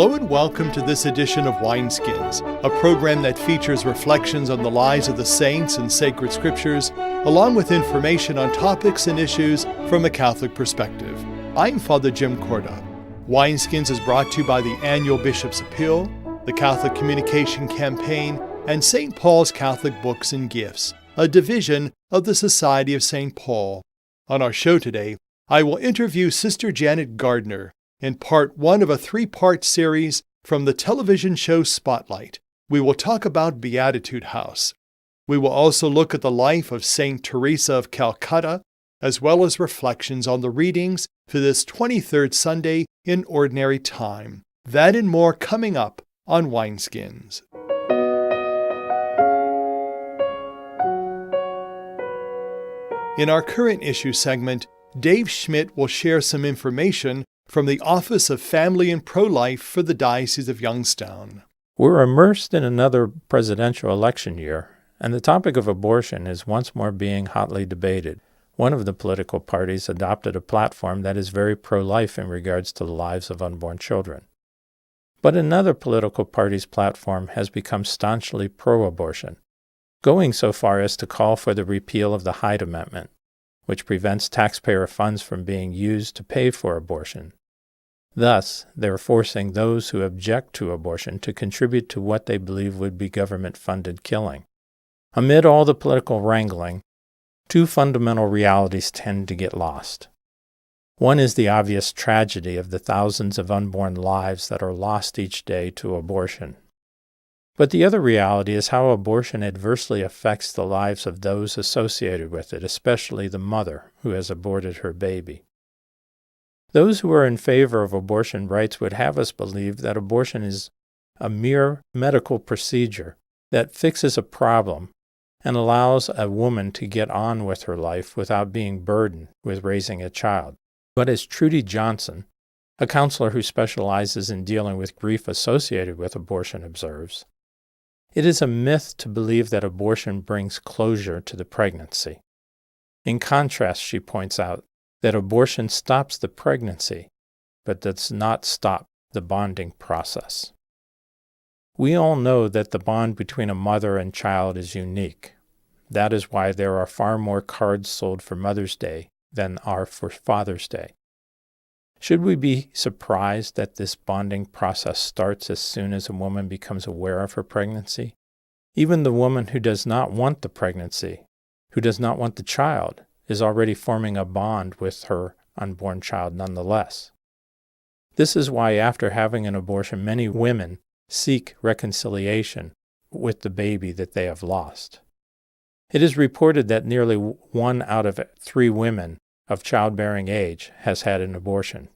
Hello and welcome to this edition of Wineskins, a program that features reflections on the lives of the saints and sacred scriptures, along with information on topics and issues from a Catholic perspective. I'm Father Jim Corda. Wineskins is brought to you by the annual Bishop's Appeal, the Catholic Communication Campaign, and St. Paul's Catholic Books and Gifts, a division of the Society of St. Paul. On our show today, I will interview Sister Janet Gardner in part one of a three-part series from the television show Spotlight. We will talk about Beatitude House. We will also look at the life of St. Teresa of Calcutta, as well as reflections on the readings for this 23rd Sunday in Ordinary Time. That and more coming up on Wineskins. In our current issue segment, Dave Schmidt will share some information from the Office of Family and Pro-Life for the Diocese of Youngstown. We're immersed in another presidential election year, and the topic of abortion is once more being hotly debated. One of the political parties adopted a platform that is very pro-life in regards to the lives of unborn children. But another political party's platform has become staunchly pro-abortion, going so far as to call for the repeal of the Hyde Amendment, which prevents taxpayer funds from being used to pay for abortion. Thus, they're forcing those who object to abortion to contribute to what they believe would be government-funded killing. Amid all the political wrangling, two fundamental realities tend to get lost. One is the obvious tragedy of the thousands of unborn lives that are lost each day to abortion. But the other reality is how abortion adversely affects the lives of those associated with it, especially the mother who has aborted her baby. Those who are in favor of abortion rights would have us believe that abortion is a mere medical procedure that fixes a problem and allows a woman to get on with her life without being burdened with raising a child. But as Trudy Johnson, a counselor who specializes in dealing with grief associated with abortion, observes, it is a myth to believe that abortion brings closure to the pregnancy. In contrast, she points out that abortion stops the pregnancy, but does not stop the bonding process. We all know that the bond between a mother and child is unique. That is why there are far more cards sold for Mother's Day than are for Father's Day. Should we be surprised that this bonding process starts as soon as a woman becomes aware of her pregnancy? Even the woman who does not want the pregnancy, who does not want the child, is already forming a bond with her unborn child nonetheless. This is why after having an abortion, many women seek reconciliation with the baby that they have lost. It is reported that nearly 1 out of 3 women of childbearing age has had an abortion.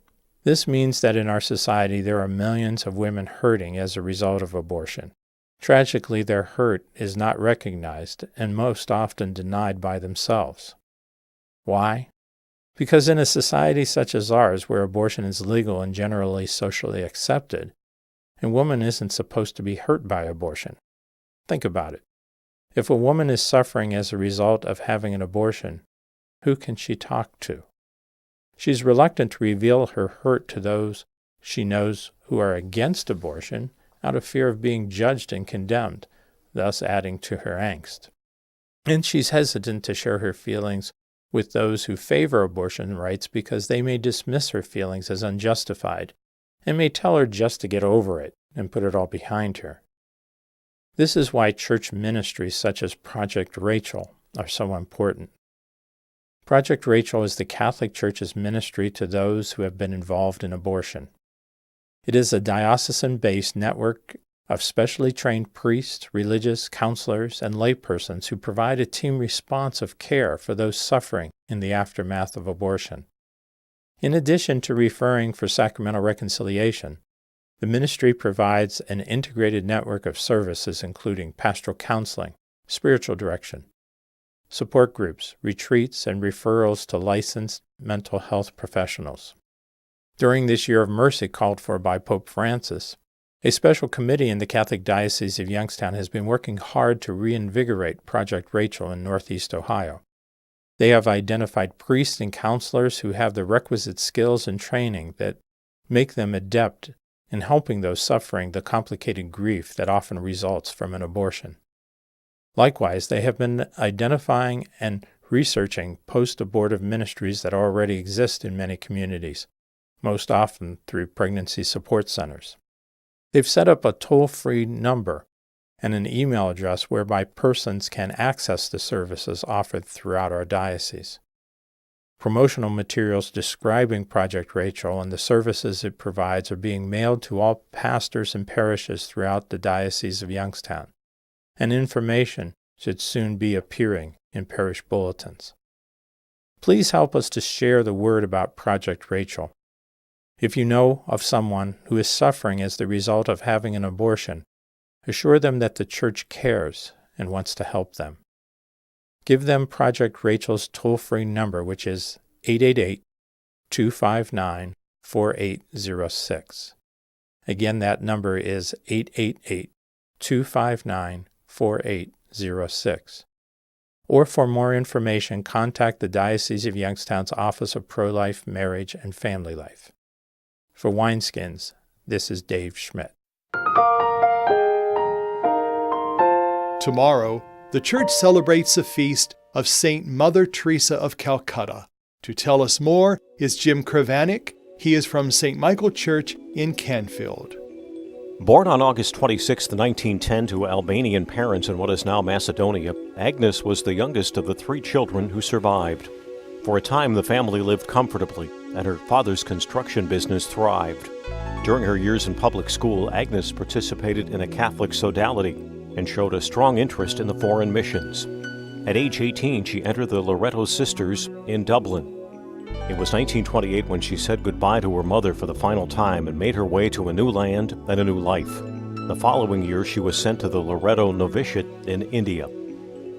This means that in our society there are millions of women hurting as a result of abortion. Tragically, their hurt is not recognized and most often denied by themselves. Why? Because in a society such as ours, where abortion is legal and generally socially accepted, a woman isn't supposed to be hurt by abortion. Think about it. If a woman is suffering as a result of having an abortion, who can she talk to? She's reluctant to reveal her hurt to those she knows who are against abortion out of fear of being judged and condemned, thus adding to her angst. And she's hesitant to share her feelings with those who favor abortion rights because they may dismiss her feelings as unjustified and may tell her just to get over it and put it all behind her. This is why church ministries such as Project Rachel are so important. Project Rachel is the Catholic Church's ministry to those who have been involved in abortion. It is a diocesan-based network of specially trained priests, religious counselors, and laypersons who provide a team response of care for those suffering in the aftermath of abortion. In addition to referring for sacramental reconciliation, the ministry provides an integrated network of services including pastoral counseling, spiritual direction, support groups, retreats, and referrals to licensed mental health professionals. During this year of mercy called for by Pope Francis, a special committee in the Catholic Diocese of Youngstown has been working hard to reinvigorate Project Rachel in Northeast Ohio. They have identified priests and counselors who have the requisite skills and training that make them adept in helping those suffering the complicated grief that often results from an abortion. Likewise, they have been identifying and researching post-abortive ministries that already exist in many communities, most often through pregnancy support centers. They've set up a toll-free number and an email address whereby persons can access the services offered throughout our diocese. Promotional materials describing Project Rachel and the services it provides are being mailed to all pastors and parishes throughout the Diocese of Youngstown, and information should soon be appearing in parish bulletins. Please help us to share the word about Project Rachel. If you know of someone who is suffering as the result of having an abortion, assure them that the Church cares and wants to help them. Give them Project Rachel's toll-free number, which is 888-259-4806. Again, that number is 888-259-4806. Or for more information, contact the Diocese of Youngstown's Office of Pro-Life, Marriage, and Family Life. For Wineskins, this is Dave Schmidt. Tomorrow, the Church celebrates the feast of Saint Mother Teresa of Calcutta. To tell us more is Jim Kravanik. He is from St. Michael Church in Canfield. Born on August 26, 1910 to Albanian parents in what is now Macedonia, Agnes was the youngest of the 3 children who survived. For a time, the family lived comfortably, and her father's construction business thrived. During her years in public school, Agnes participated in a Catholic sodality and showed a strong interest in the foreign missions. At age 18, she entered the Loreto Sisters in Dublin. It was 1928 when she said goodbye to her mother for the final time and made her way to a new land and a new life. The following year, she was sent to the Loreto Novitiate in India.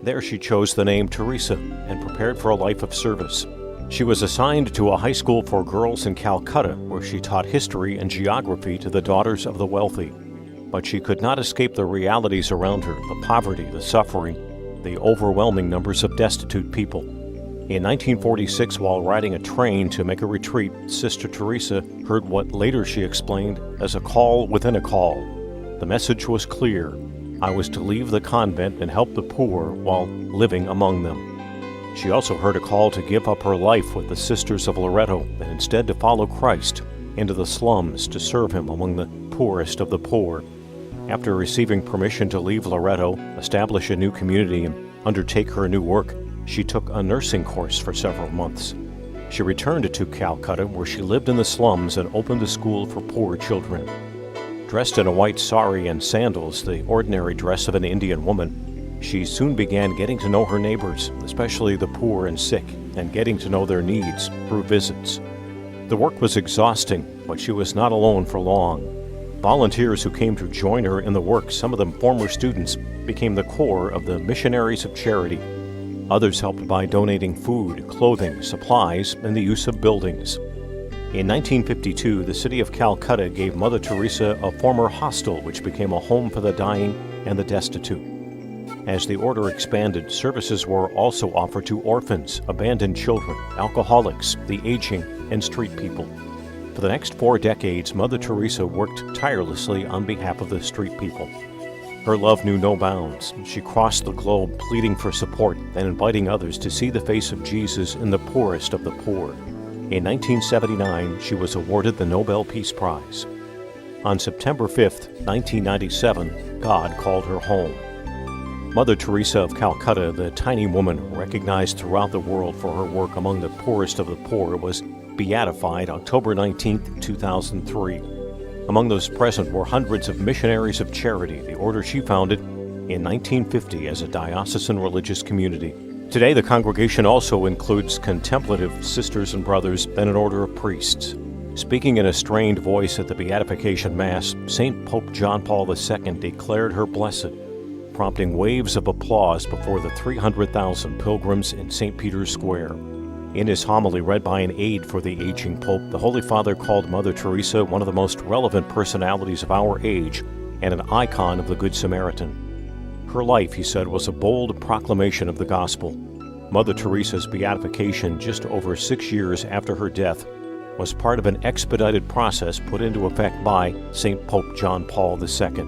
There she chose the name Teresa and prepared for a life of service. She was assigned to a high school for girls in Calcutta, where she taught history and geography to the daughters of the wealthy. But she could not escape the realities around her, the poverty, the suffering, the overwhelming numbers of destitute people. In 1946, while riding a train to make a retreat, Sister Teresa heard what later she explained as a call within a call. The message was clear. I was to leave the convent and help the poor while living among them. She also heard a call to give up her life with the Sisters of Loreto and instead to follow Christ into the slums to serve him among the poorest of the poor. After receiving permission to leave Loreto, establish a new community, and undertake her new work, she took a nursing course for several months. She returned to Calcutta, where she lived in the slums and opened a school for poor children. Dressed in a white sari and sandals, the ordinary dress of an Indian woman, she soon began getting to know her neighbors, especially the poor and sick, and getting to know their needs through visits. The work was exhausting, but she was not alone for long. Volunteers who came to join her in the work, some of them former students, became the core of the Missionaries of Charity. Others helped by donating food, clothing, supplies, and the use of buildings. In 1952, the city of Calcutta gave Mother Teresa a former hostel which became a home for the dying and the destitute. As the order expanded, services were also offered to orphans, abandoned children, alcoholics, the aging, and street people. For the next 4 decades, Mother Teresa worked tirelessly on behalf of the street people. Her love knew no bounds. She crossed the globe pleading for support and inviting others to see the face of Jesus in the poorest of the poor. In 1979, she was awarded the Nobel Peace Prize. On September 5, 1997, God called her home. Mother Teresa of Calcutta, the tiny woman recognized throughout the world for her work among the poorest of the poor, was beatified October 19, 2003. Among those present were hundreds of Missionaries of Charity, the order she founded in 1950 as a diocesan religious community. Today, the congregation also includes contemplative sisters and brothers and an order of priests. Speaking in a strained voice at the Beatification Mass, St. Pope John Paul II declared her blessed, prompting waves of applause before the 300,000 pilgrims in St. Peter's Square. In his homily read by an aide for the aging Pope, the Holy Father called Mother Teresa one of the most relevant personalities of our age and an icon of the Good Samaritan. Her life, he said, was a bold proclamation of the gospel. Mother Teresa's beatification just over 6 years after her death was part of an expedited process put into effect by St. Pope John Paul II.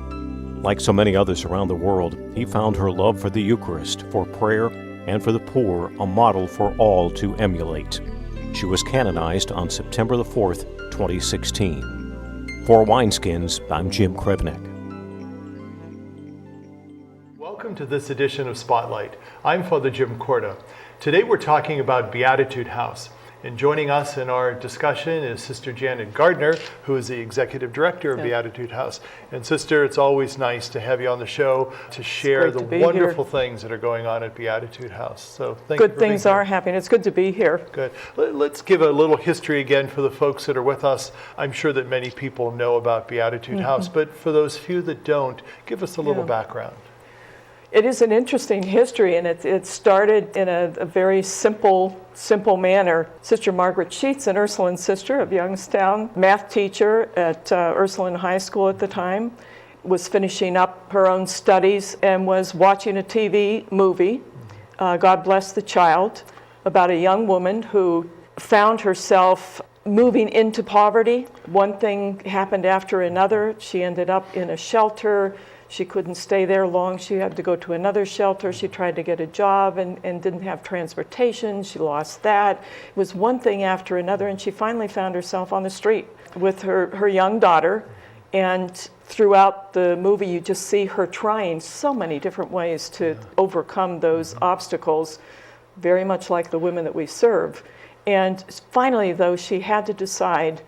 Like so many others around the world, he found her love for the Eucharist, for prayer, and for the poor a model for all to emulate. She was canonized on September the 4th, 2016. For Wineskins, I'm Jim Krevnick. Welcome to this edition of Spotlight. I'm Father Jim Corda. Today we're talking about Beatitude House. And joining us in our discussion is Sister Janet Gardner, who is the Executive Director of Beatitude House. And Sister, it's always nice to have you on the show to share the wonderful things that are going on at Beatitude House. So thank you. Good things are happening. It's good to be here. Good. Let's give a little history again for the folks that are with us. I'm sure that many people know about Beatitude House, but for those few that don't, give us a little background. It is an interesting history, and it started in a very simple manner. Sister Margaret Sheets, an Ursuline sister of Youngstown, math teacher at Ursuline High School at the time, was finishing up her own studies and was watching a TV movie, God Bless the Child, about a young woman who found herself moving into poverty. One thing happened after another. She ended up in a shelter. She couldn't stay there long. She had to go to another shelter. She tried to get a job and didn't have transportation. She lost that. It was one thing after another, and she finally found herself on the street with her young daughter. And throughout the movie, you just see her trying so many different ways to overcome those obstacles, very much like the women that we serve. And finally, though, she had to decide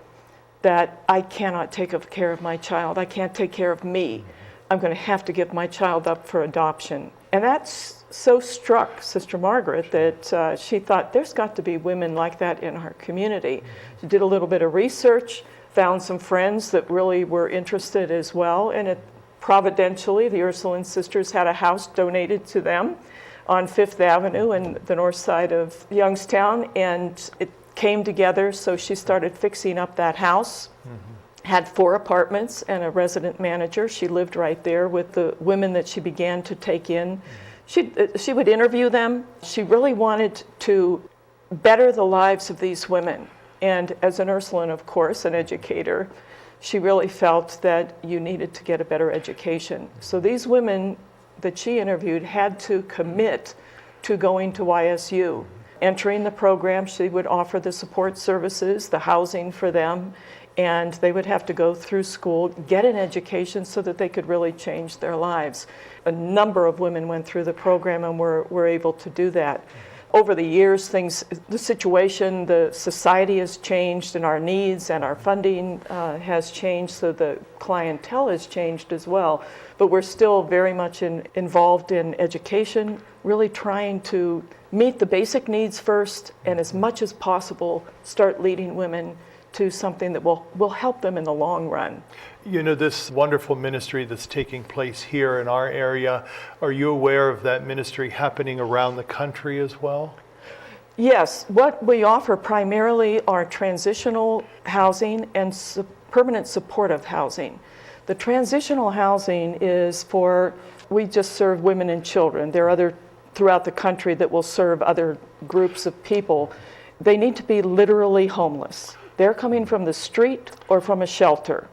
that I cannot take care of my child. I can't take care of me. I'm going to have to give my child up for adoption. And that so struck Sister Margaret that she thought there's got to be women like that in our community. She did a little bit of research, found some friends that really were interested as well, and providentially, the Ursuline Sisters had a house donated to them on 5th Avenue in the north side of Youngstown, and it came together, so she started fixing up that house. Had 4 apartments and a resident manager. She lived right there with the women that she began to take in. She would interview them. She really wanted to better the lives of these women. And as an Ursuline, of course, an educator, she really felt that you needed to get a better education. So these women that she interviewed had to commit to going to YSU. Entering the program, she would offer the support services, the housing for them, and they would have to go through school, get an education so that they could really change their lives. A number of women went through the program and were able to do that. Over the years, the situation, the society has changed, and our needs and our funding has changed, so the clientele has changed as well. But we're still very much involved in education, really trying to meet the basic needs first, and as much as possible, start leading women to something that will help them in the long run. You know, this wonderful ministry that's taking place here in our area, are you aware of that ministry happening around the country as well? Yes, what we offer primarily are transitional housing and permanent supportive housing. The transitional housing is we just serve women and children. There are other throughout the country that will serve other groups of people. They need to be literally homeless. They're coming from the street or from a shelter.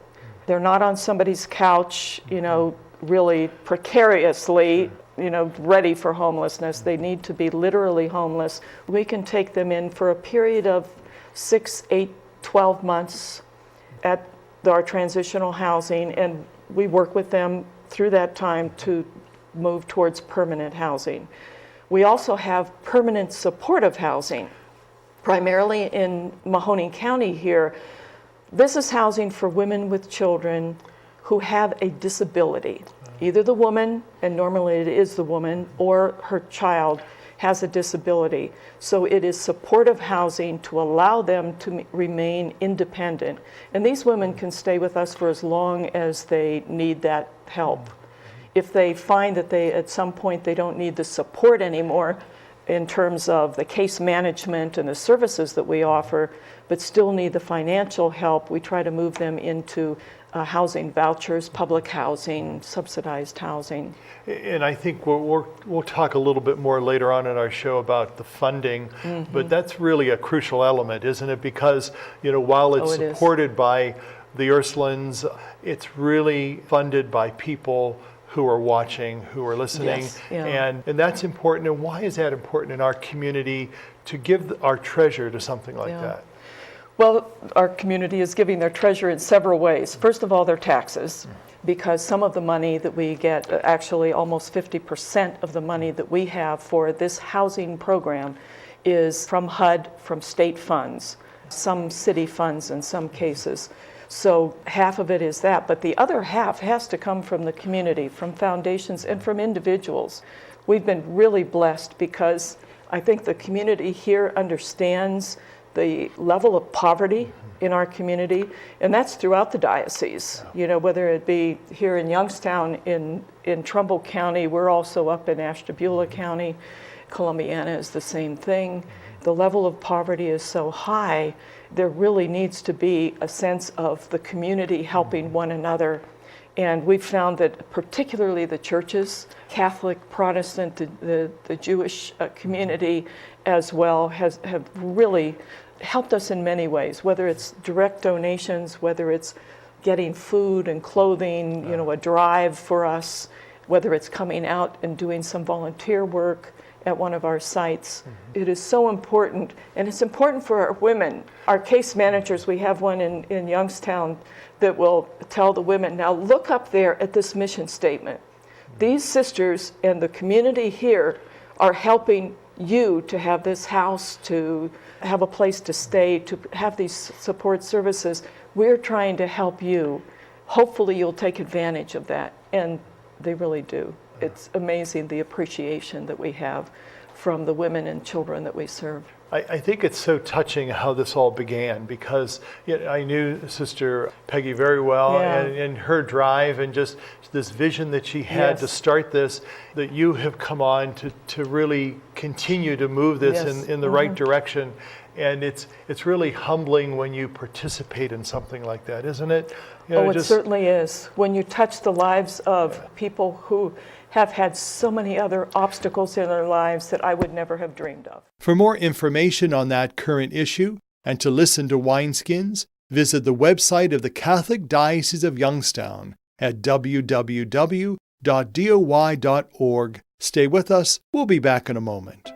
They're not on somebody's couch, really precariously, ready for homelessness. They need to be literally homeless. We can take them in for a period of 6, 8, 12 months at our transitional housing, and we work with them through that time to move towards permanent housing. We also have permanent supportive housing. Primarily in Mahoning County here, this is housing for women with children who have a disability. Either the woman, and normally it is the woman, or her child has a disability. So it is supportive housing to allow them to remain independent. And these women can stay with us for as long as they need that help. If they find that at some point they don't need the support anymore, in terms of the case management and the services that we offer, but still need the financial help, we try to move them into housing vouchers, public housing, subsidized housing. And I think we'll talk a little bit more later on in our show about the funding, but that's really a crucial element, isn't it? Because, while it's supported by the Ursulines, it's really funded by people who are watching, who are listening, Yes, yeah. and that's important. And why is that important in our community to give our treasure to something like that? Well, our community is giving their treasure in several ways. First of all, their taxes, because some of the money that we get, actually almost 50% of the money that we have for this housing program is from HUD, from state funds, some city funds in some cases. So half of it is that, but the other half has to come from the community, from foundations, and from individuals. We've been really blessed because I think the community here understands the level of poverty in our community, and that's throughout the diocese. Whether it be here in Youngstown, in Trumbull County, we're also up in Ashtabula County. Columbiana is the same thing. The level of poverty is so high, there really needs to be a sense of the community helping one another. And we've found that particularly the churches, Catholic, Protestant, the Jewish community as well, have really helped us in many ways, whether it's direct donations, whether it's getting food and clothing, a drive for us, whether it's coming out and doing some volunteer work at one of our sites. It is so important, and it's important for our women. Our case managers, we have one in Youngstown that will tell the women, now look up there at this mission statement. These sisters and the community here are helping you to have this house, to have a place to stay, to have these support services. We're trying to help you. Hopefully you'll take advantage of that, and they really do. It's amazing the appreciation that we have from the women and children that we serve. I think it's so touching how this all began, because I knew Sister Peggy very well, and her drive and just this vision that she had to start this, that you have come on to really continue to move this in the right direction. And it's really humbling when you participate in something like that, isn't it? It certainly is. When you touch the lives of people who have had so many other obstacles in their lives that I would never have dreamed of. For more information on that current issue and to listen to Wineskins, visit the website of the Catholic Diocese of Youngstown at www.doy.org. Stay with us. We'll be back in a moment.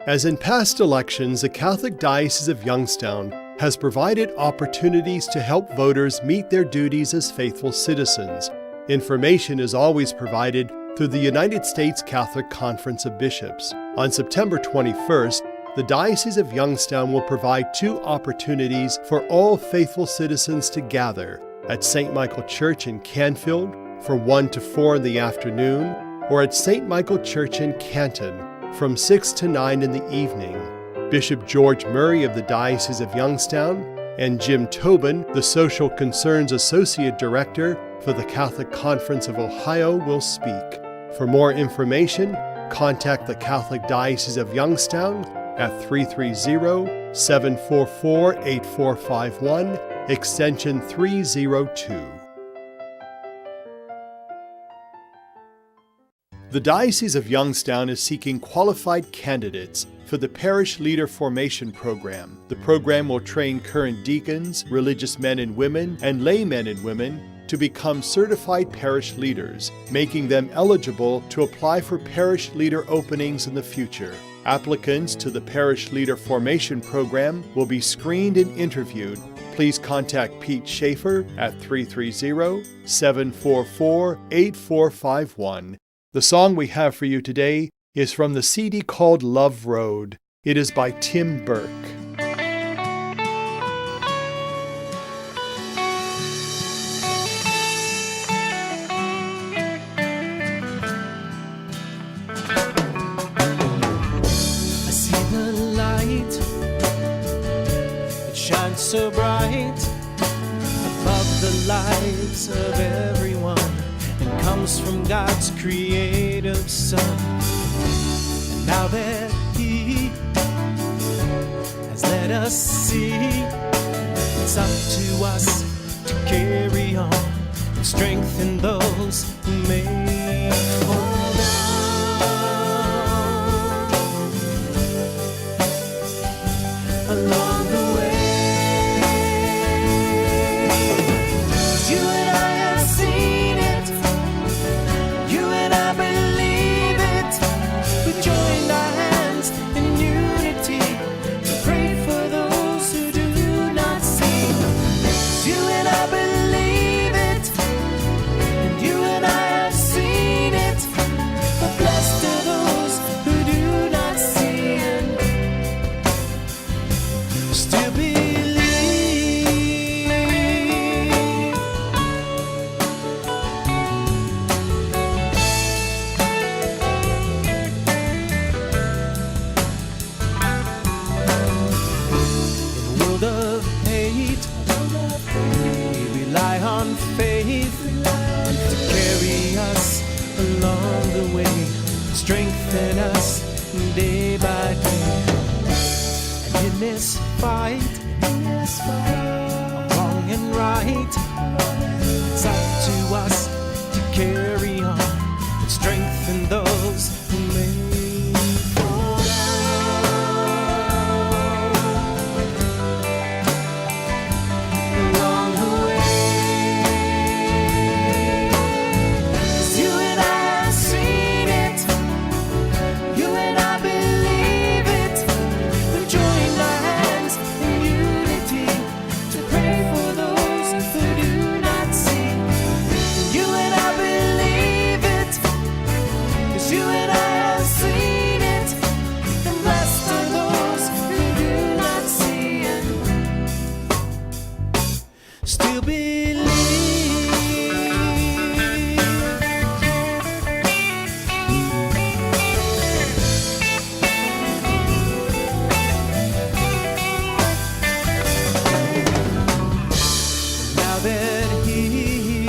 As in past elections, the Catholic Diocese of Youngstown has provided opportunities to help voters meet their duties as faithful citizens. Information is always provided through the United States Catholic Conference of Bishops. On September 21st, the Diocese of Youngstown will provide 2 opportunities for all faithful citizens to gather at St. Michael Church in Canfield from 1 to 4 in the afternoon, or at St. Michael Church in Canton from 6 to 9 in the evening. Bishop George Murray of the Diocese of Youngstown and Jim Tobin, the Social Concerns Associate Director for the Catholic Conference of Ohio, will speak. For more information, contact the Catholic Diocese of Youngstown at 330-744-8451, extension 302. The Diocese of Youngstown is seeking qualified candidates for the Parish Leader Formation Program. The program will train current deacons, religious men and women, and laymen and women to become certified parish leaders, making them eligible to apply for parish leader openings in the future. Applicants to the Parish Leader Formation Program will be screened and interviewed. Please contact Pete Schaefer at 330-744-8451. The song we have for you today is from the CD called Love Road. It is by Tim Burke. I see the light, it shines so bright above the lives of everyone, and comes from God's creative Son. And now that He has let us see It's up to us to carry on and strengthen those who may fall down along the way. You and I have seen it, you and I believe it. We joined our hands in unity to pray for those who do not see. You and I believe it, and you and I have seen it. But blessed are those who do not see and still believe. In a world of hate, we rely on faith to carry us along the way, strengthen us day by day. And in this fight, wrong and right, it's up to us to carry on and strengthen those who may fall down along the way. 'Cause you and I have seen it, you and I believe it. We joined our hands in unity to pray for those who do not see. You and I believe it, 'cause you and I have seen it. And blessed are those who do not see and still believe. Now that He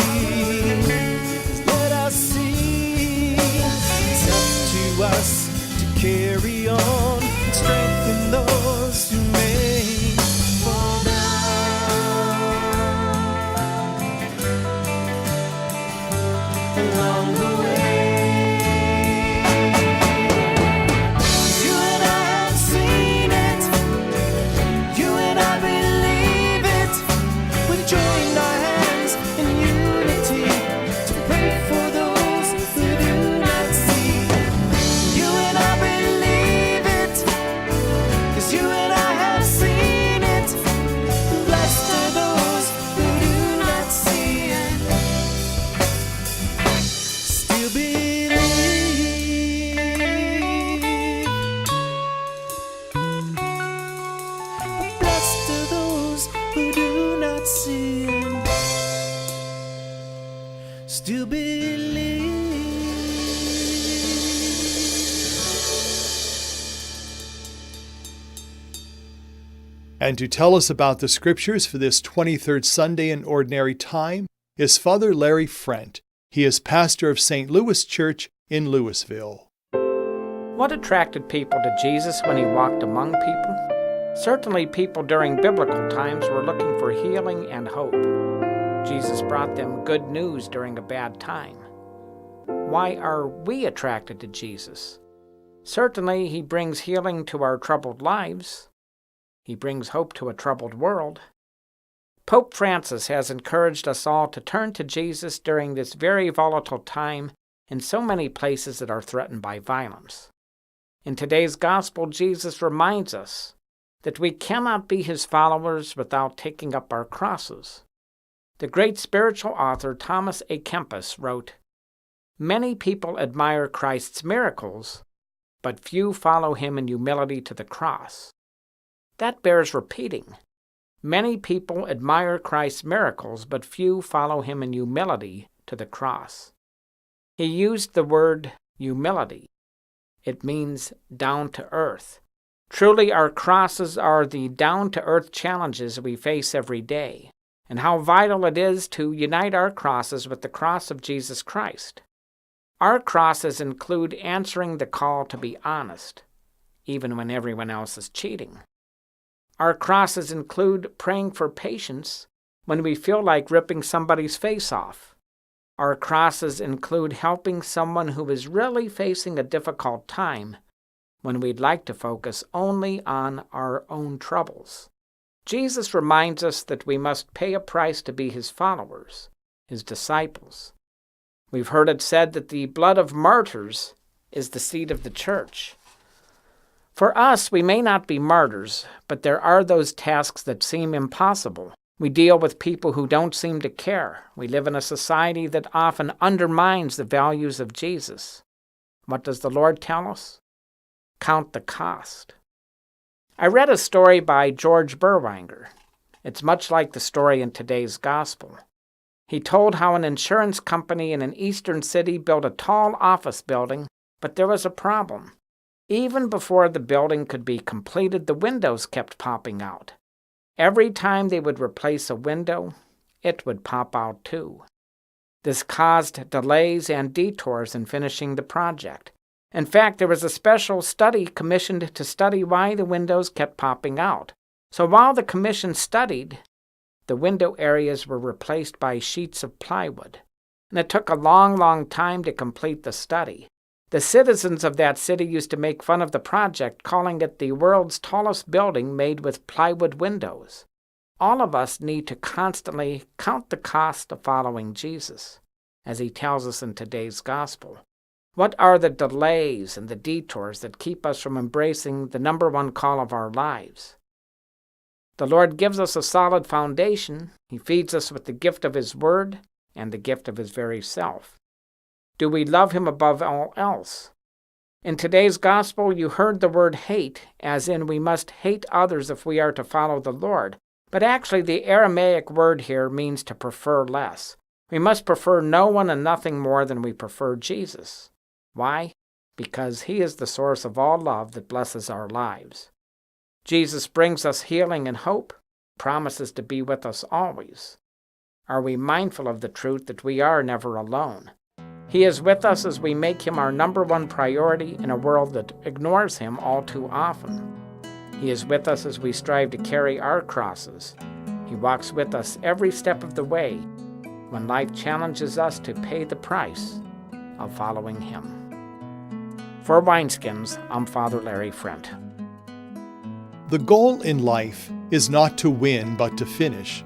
has let us see, it's up to us to carry on and strengthen those who may fall down along the way. You and I have seen it, you and I believe it. We joined our hands in unity to pray for those who do not see. You and I believe it, 'cause you and I have seen it. Blessed are those who do not see and still believe. Blessed are those who do not see and still believe. And to tell us about the scriptures for this 23rd Sunday in Ordinary Time is Father Larry Frent. He is pastor of St. Louis Church in Louisville. What attracted people to Jesus when he walked among people? Certainly people during biblical times were looking for healing and hope. Jesus brought them good news during a bad time. Why are we attracted to Jesus? Certainly he brings healing to our troubled lives. He brings hope to a troubled world. Pope Francis has encouraged us all to turn to Jesus during this very volatile time in so many places that are threatened by violence. In today's gospel, Jesus reminds us that we cannot be his followers without taking up our crosses. The great spiritual author Thomas A. Kempis wrote, "Many people admire Christ's miracles, but few follow him in humility to the cross." That bears repeating. Many people admire Christ's miracles, but few follow him in humility to the cross. He used the word humility. It means down to earth. Truly, our crosses are the down-to-earth challenges we face every day, and how vital it is to unite our crosses with the cross of Jesus Christ. Our crosses include answering the call to be honest, even when everyone else is cheating. Our crosses include praying for patience when we feel like ripping somebody's face off. Our crosses include helping someone who is really facing a difficult time when we'd like to focus only on our own troubles. Jesus reminds us that we must pay a price to be his followers, his disciples. We've heard it said that the blood of martyrs is the seed of the church. For us, we may not be martyrs, but there are those tasks that seem impossible. We deal with people who don't seem to care. We live in a society that often undermines the values of Jesus. What does the Lord tell us? Count the cost. I read a story by George Berwanger. It's much like the story in today's gospel. He told how an insurance company in an eastern city built a tall office building, but there was a problem. Even before the building could be completed, the windows kept popping out. Every time they would replace a window, it would pop out too. This caused delays and detours in finishing the project. In fact, there was a special study commissioned to study why the windows kept popping out. So while the commission studied, the window areas were replaced by sheets of plywood. And it took a long time to complete the study. The citizens of that city used to make fun of the project, calling it the world's tallest building made with plywood windows. All of us need to constantly count the cost of following Jesus, as he tells us in today's gospel. What are the delays and the detours that keep us from embracing the number one call of our lives? The Lord gives us a solid foundation. He feeds us with the gift of his word and the gift of his very self. Do we love him above all else? In today's gospel, you heard the word hate, as in we must hate others if we are to follow the Lord. But actually, the Aramaic word here means to prefer less. We must prefer no one and nothing more than we prefer Jesus. Why? Because he is the source of all love that blesses our lives. Jesus brings us healing and hope, promises to be with us always. Are we mindful of the truth that we are never alone? He is with us as we make him our number one priority in a world that ignores him all too often. He is with us as we strive to carry our crosses. He walks with us every step of the way when life challenges us to pay the price of following him. For Wineskins, I'm Father Larry Frent. The goal in life is not to win, but to finish.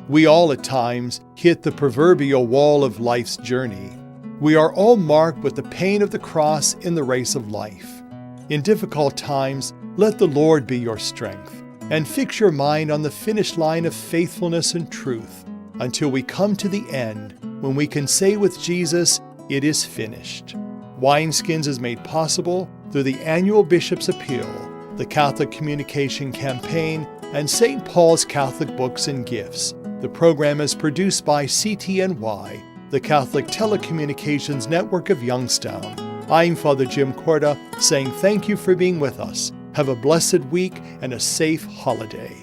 We all at times hit the proverbial wall of life's journey. We are all marked with the pain of the cross in the race of life. In difficult times, let the Lord be your strength, and fix your mind on the finish line of faithfulness and truth until we come to the end, when we can say with Jesus, "It is finished." Wineskins is made possible through the annual Bishop's Appeal, the Catholic Communication Campaign, and St. Paul's Catholic Books and Gifts. The program is produced by CTNY, the Catholic Telecommunications Network of Youngstown. I'm Father Jim Corda, saying thank you for being with us. Have a blessed week and a safe holiday.